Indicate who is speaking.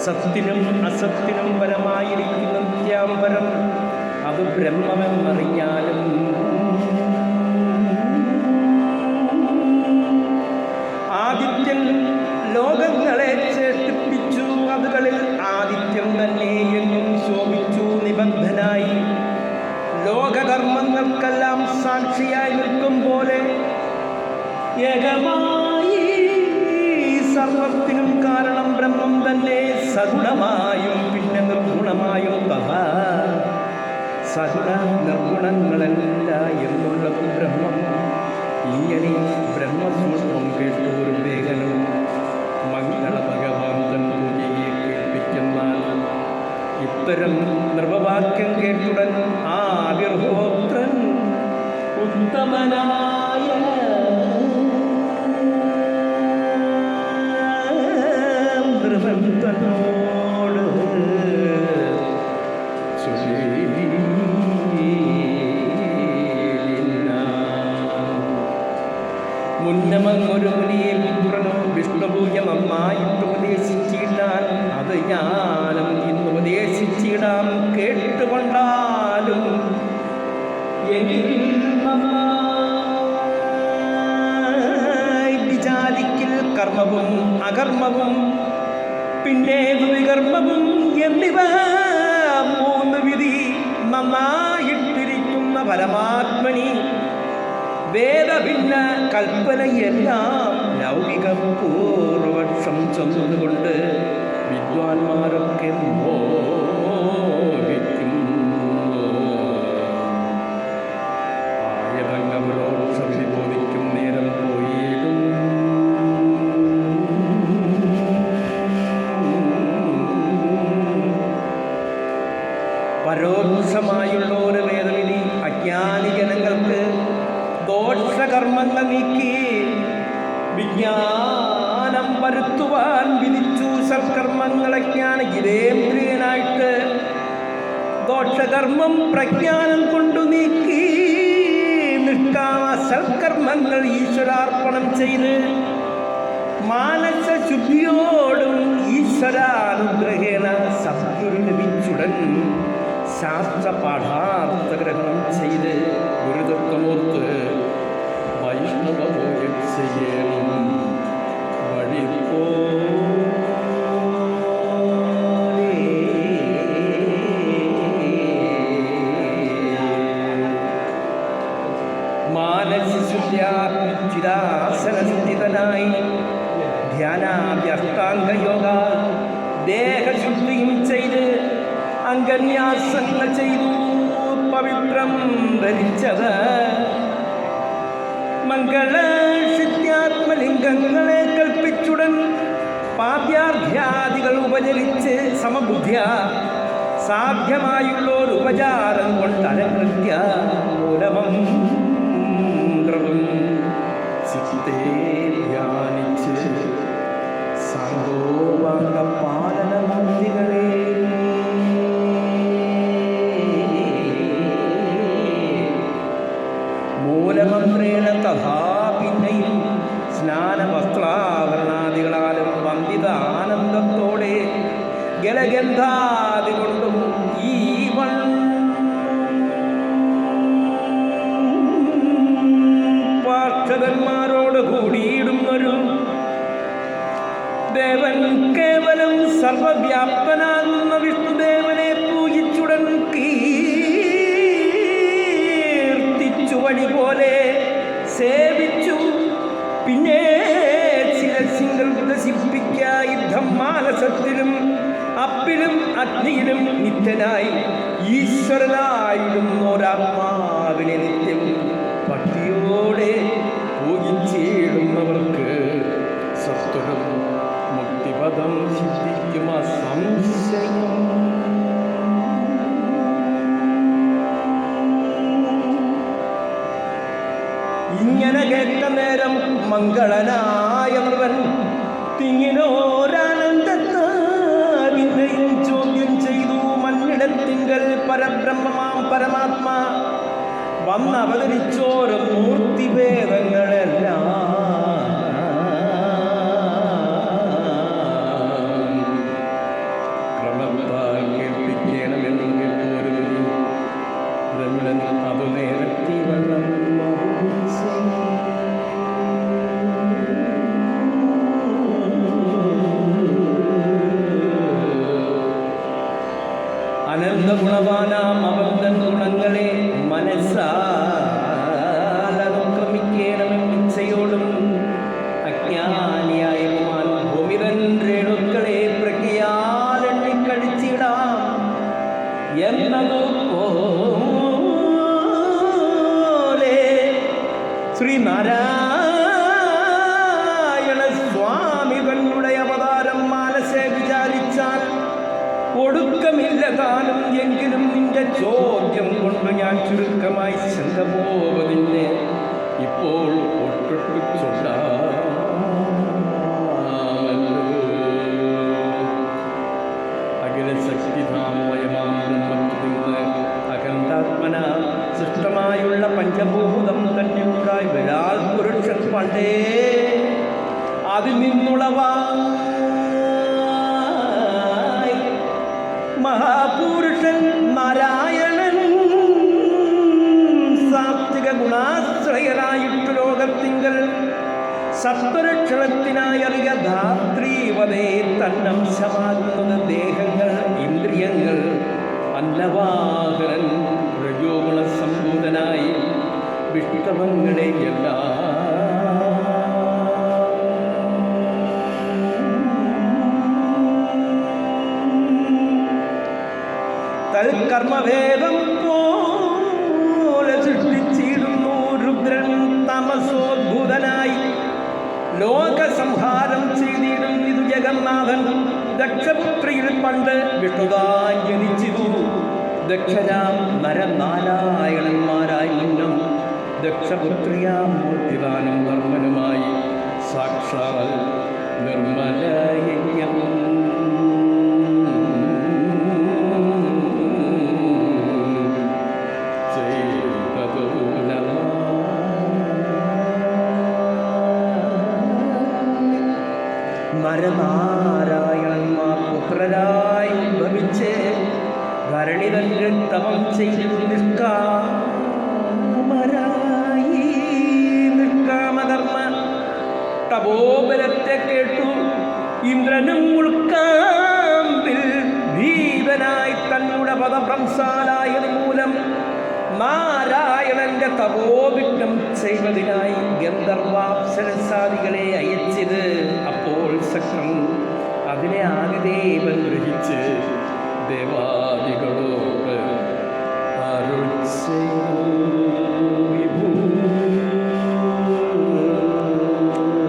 Speaker 1: സത്തിനും അസത്തിനും പരമായിരിക്കുന്ന നിത്യാംബരം അത് ബ്രഹ്മമെന്നറിഞ്ഞാലും ആദിത്യൻ ലോകങ്ങളെ സൃഷ്ടിപ്പിച്ചു. അതുകളിൽ ആദിത്യം തന്നെ എന്നും ശോഭിച്ചു നിബദ്ധനായി. ലോകകർമ്മങ്ങൾക്കെല്ലാം സാക്ഷിയായി നിൽക്കും പോലെ ഏകമായി സർവത്തിനും കാരണം ബ്രഹ്മം തന്നെ സഗുണമായും പിന്നെ നിർഗുണമായും തഥാ സഗുണ നിർഗുണങ്ങളല്ല എന്നുള്ളതും ബ്രഹ്മം. ഇങ്ങനെ ബ്രഹ്മസൂത്രം കേട്ടോരും വേഗനും മംഗള ഭഗവാൻ തൻ പൂജയെ കേൾപ്പിക്കുന്നാൽ ഇത്തരം നിർവവാക്യം കേട്ടുടൻ ആ വിർഹോത്രൻ ഉത്തമനായ തന്നോട് മുന്നമങ്ങൊരു മുനിയെ പുത്രനോ വിഷ്ണുപൂജ നന്നായിട്ട് ഉപദേശിച്ചിടാൻ അത് ഞാനും ഇന്ന് ഉപദേശിച്ചിടാം കേട്ടുകൊണ്ടാലും വിചാരിക്കൽ കർമ്മവും അകർമ്മവും പിന്നെ വികർമ്മവും എന്നിവ മൂന്ന് വിധി നന്നായിട്ടിരിക്കുന്ന പരമാത്മനി വേദഭിന്ന കൽപ്പനയെല്ലാം ലൗകിക പൂർവപക്ഷം ചെന്നതുകൊണ്ട് വിദ്വാൻമാരൊക്കെ ആയതങ്ങപരോക്ഷവിധി ബോധിക്കും നേരം പോയിടും. പരോക്ഷമായുള്ള ഒരു വേദവിധി അജ്ഞാനി ജനങ്ങൾക്ക് ദോഷകർമ്മങ്ങൾ നീക്കി വിജ്ഞാനം വരുത്തുവാൻ വിധിച്ചു. സൽക്കർമ്മങ്ങളെ ജ്ഞാനജിതേന്ദ്രിയനായിട്ട് ദോഷകർമ്മം പ്രജ്ഞാനം കൊണ്ടു നീക്കി നിഷ്കാമ സൽക്കർമ്മങ്ങൾ ഈശ്വരാർപ്പണം ചെയ്ത് മാനസശുദ്ധിയോടും ഈശ്വരാനുഗ്രഹേണ സദ്ഗുരു ലഭിച്ചുടൻ ശാസ്ത്രപാഠാർത്ഥഗ്രഹണം ചെയ്ത് ഗുരുതത്വമോർത്ത് വൈഷ്ണവഭോഗം ചെയ്യണം. വഴിപ്പോ മാനസിശുദ്ധ്യാസനസ്ഥിതനായി ധ്യാനാഭ്യഷ്ടാംഗയോഗ ദേഹശുദ്ധിയും ചെയ്ത് അംഗന്യാസങ്ങൾ ചെയ്തു പവിത്രം ധരിച്ചത് മംഗളസിദ്ധ്യാത്മലിംഗങ്ങളെ കൽപ്പിച്ചുടൻ പാദ്യാർഘ്യാദികൾ ഉപചരിച്ച് സമബുദ്ധ്യ സാധ്യമായുള്ളൊരു ഉപചാരം കൊണ്ട് അലങ്കൃത്യ മൂലമന്ത്രവും ചിത്തേ ധ്യാനിച്ച് സാങ്കോവാംഗ പാലനമൂർത്തികളെ മൂലമന്ത്രേണ തഥാ പിന്നെയും സ്നാനവസ്ത്രാഭരണാദികളാലും വന്ദിത ആനന്ദത്തോടെ ഗലഗന്ധാദി കൊണ്ടും ഈ പാർഷദന്മാരോട് കൂടിയിടുന്നൊരു ദേവൻ കേവലം സർവവ്യാപ്തനാകുന്ന വിഷ്ണുദേവനെ പൂജിച്ചുടൻ കീർത്തിച്ചു വഴി പോലെ സേവിച്ചു. പിന്നെ ശിരസിംഗൽ ഉല്ലസിപ്പിക്ക യുദ്ധം മാനസത്തിലും അപ്പിലും അഗ്നിയിലും നിത്യനായി ഈശ്വരനായിടുന്നൊരാത്മാവിനെ നിത്യം ഭക്തിയോടെ പൂജിച്ചിടുന്നവർക്ക് സത്വരം മുക്തിപദം സിദ്ധിക്കും അസംശയം. ഇങ്ങനെ കേട്ട നേരം മംഗളനായ നൃപൻ തിങ്ങിനോരാനന്ദത്താവിനെയും ചോദ്യം ചെയ്തു. മണ്ണിടത്തിങ്കൽ പരബ്രഹ്മമാം പരമാത്മാ വന്നവതരിച്ചോരോ മൂർത്തിഭേദങ്ങളെല്ലാം അജ്ഞാനിയായ പുമാൻ ഭൂമിതൻ രേണുക്കളെ പ്രജ്ഞയാലെണ്ണിക്കഴിച്ചിടാം എന്നതുപോലെ ശ്രീനാരായണ സ്വാമി തങ്ങളുടെ അവതാരം മാനസെ വിചാരിച്ചാൽ ഒടുക്കമില്ല താനും. എങ്കിലും നിന്റെ ചോദ്യം കൊണ്ട് ഞാൻ ചുരുക്കമായി ചിന്ത പോവതിന് ഇപ്പോൾ ഒട്ടൊട്ടു ചൊല്ലാമല്ലോ. അഖിലശക്തിധാമയമാം ബ്രഹ്മത്തിൽ നിന്ന് അഖണ്ഡാത്മന സൃഷ്ടമായുള്ള പഞ്ചഭൂതം തന്നെയുണ്ടായി വിരാൽ പുരുഷൻ പണ്ടേ അതിൽ നിന്നുളവായി മഹാപുരുഷൻ നാരായണൻ സാത്വിക ഗുണാശ്രയനായിട്ട് ലോകത്തിങ്കൽ സത്വരക്ഷണത്തിനായി അറിയ ധാത്രീവതേ തന്നംശമാകുന്നത് ദേഹങ്ങൾ, ഇന്ദ്രിയങ്ങൾ, അന്നവാഹനൻ രജോഗുണ സംഭൂതനായി വിഷ്ടവങ്ങളെ തൽക്കർമ്മഭേദം പോലെ സൃഷ്ടിച്ചിടുന്നു. രുദ്രൻ തമസോദ്ഭൂതനായി ലോകസംഹാരം ചെയ്തിടും. ഇതു ജഗന്നാഥൻ ദക്ഷപുത്രിയിൽ പണ്ട് വിഷ്ണുതാൻ ജനിച്ചിതു. ദക്ഷനാം നരനാരായണന്മാരായി മുന്നം ദക്ഷപുത്രിയാം മൂർത്തിദാനം ധർമ്മനുമായി സാക്ഷാൽ നിർമ്മലയജ്ഞം നരനാരായണന്മാർ പുത്രരായി ഉദ്ഭവിച്ച് ധരണിതന്റെ തമം ചെയ്തു നിഷ്കാമരായി. നിഷ്കാമധർമ്മ തപോബലത്തെ കേട്ടു ഇന്ദ്രനും ഉൾക്കാമ്പിൽ ഭീതനായി തന്നുടെ പദഭ്രംശാലായത് മൂലം നാരായണന്റെ തപോവിഘ്നം ചെയ്വതിനായി ഗന്ധർവാപ്സരസാദികളെ അയച്ചത്. അപ്പോൾ ശക്രൻ അതിനെ ആദിദേവൻ ഗ്രഹിച്ച് ദേവാദികളോ